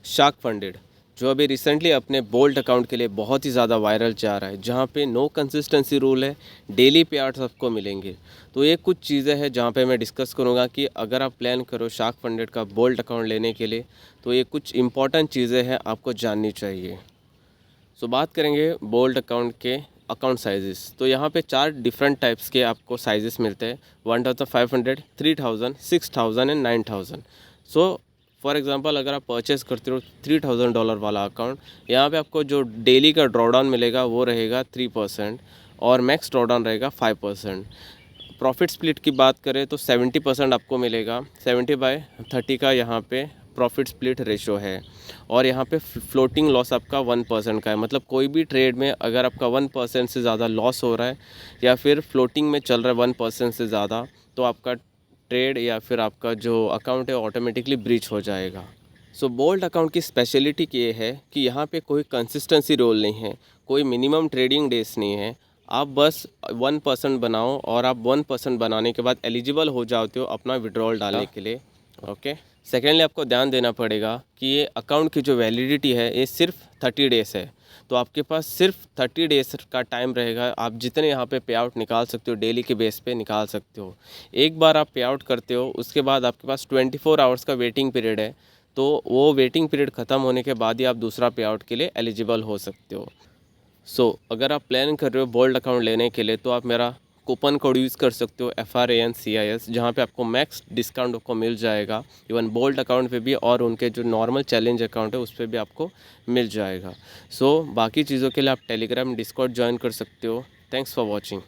Shark funded, जो अभी recently अपने बोल्ट अकाउंट के लिए बहुत ही ज़्यादा वायरल जा रहा है, जहाँ पे नो कंसिस्टेंसी रूल है, डेली पे आउट्स आपको मिलेंगे। तो ये कुछ चीज़ें हैं जहाँ पे मैं डिस्कस करूँगा कि अगर आप प्लान करो शार्क फंडेड का बोल्ट अकाउंट लेने के लिए, तो ये कुछ इंपॉर्टेंट चीज़ें हैं आपको जाननी चाहिए। सो बात करेंगे बोल्ट अकाउंट के अकाउंट साइजेस। तो यहाँ पे 4 डिफरेंट टाइप्स के आपको साइजेस मिलते हैं, 1500, 3000, 6000 एंड 9000। सो फॉर एग्जांपल अगर आप परचेस करते हो $3000 वाला अकाउंट, यहाँ पे आपको जो डेली का ड्रॉडाउन मिलेगा वो रहेगा 3% और मैक्स ड्रॉडाउन रहेगा 5%। प्रॉफिट स्प्लिट की बात करें तो 70% आपको मिलेगा, 70/30 का यहाँ पे प्रॉफिट स्प्लिट रेशो है। और यहाँ पे फ्लोटिंग लॉस आपका 1% का है, मतलब कोई भी ट्रेड में अगर आपका 1% से ज़्यादा लॉस हो रहा है या फिर फ्लोटिंग में चल रहा है 1% से ज़्यादा, तो आपका ट्रेड या फिर आपका जो अकाउंट है ऑटोमेटिकली ब्रीच हो जाएगा। सो बोल्ट अकाउंट की स्पेशलिटी ये है कि यहाँ पे कोई कंसिस्टेंसी रोल नहीं है, कोई मिनिमम ट्रेडिंग डेज नहीं है। आप बस 1% बनाओ और आप 1% बनाने के बाद एलिजिबल हो जाते हो अपना विड्रॉल डालने के लिए। ओके। सेकेंडली आपको ध्यान देना पड़ेगा कि ये अकाउंट की जो वैलिडिटी है ये सिर्फ 30 डेज़ है। तो आपके पास सिर्फ 30 डेज़ का टाइम रहेगा, आप जितने यहाँ पे पे आउट निकाल सकते हो डेली के बेस पे निकाल सकते हो। एक बार आप पे आउट करते हो उसके बाद आपके पास 24 आवर्स का वेटिंग पीरियड है। तो वो वेटिंग पीरियड ख़त्म होने के बाद ही आप दूसरा पे आउट के लिए एलिजिबल हो सकते हो। अगर आप प्लान कर रहे हो बोल्ड अकाउंट लेने के लिए, तो आप मेरा कूपन कोड यूज़ कर सकते हो FRANCIS, जहाँ पे आपको मैक्स डिस्काउंट आपको मिल जाएगा। इवन बोल्ड अकाउंट पे भी और उनके जो नॉर्मल चैलेंज अकाउंट है उस पर भी आपको मिल जाएगा। बाकी चीज़ों के लिए आप टेलीग्राम डिस्कॉर्ड ज्वाइन कर सकते हो। Thanks for watching.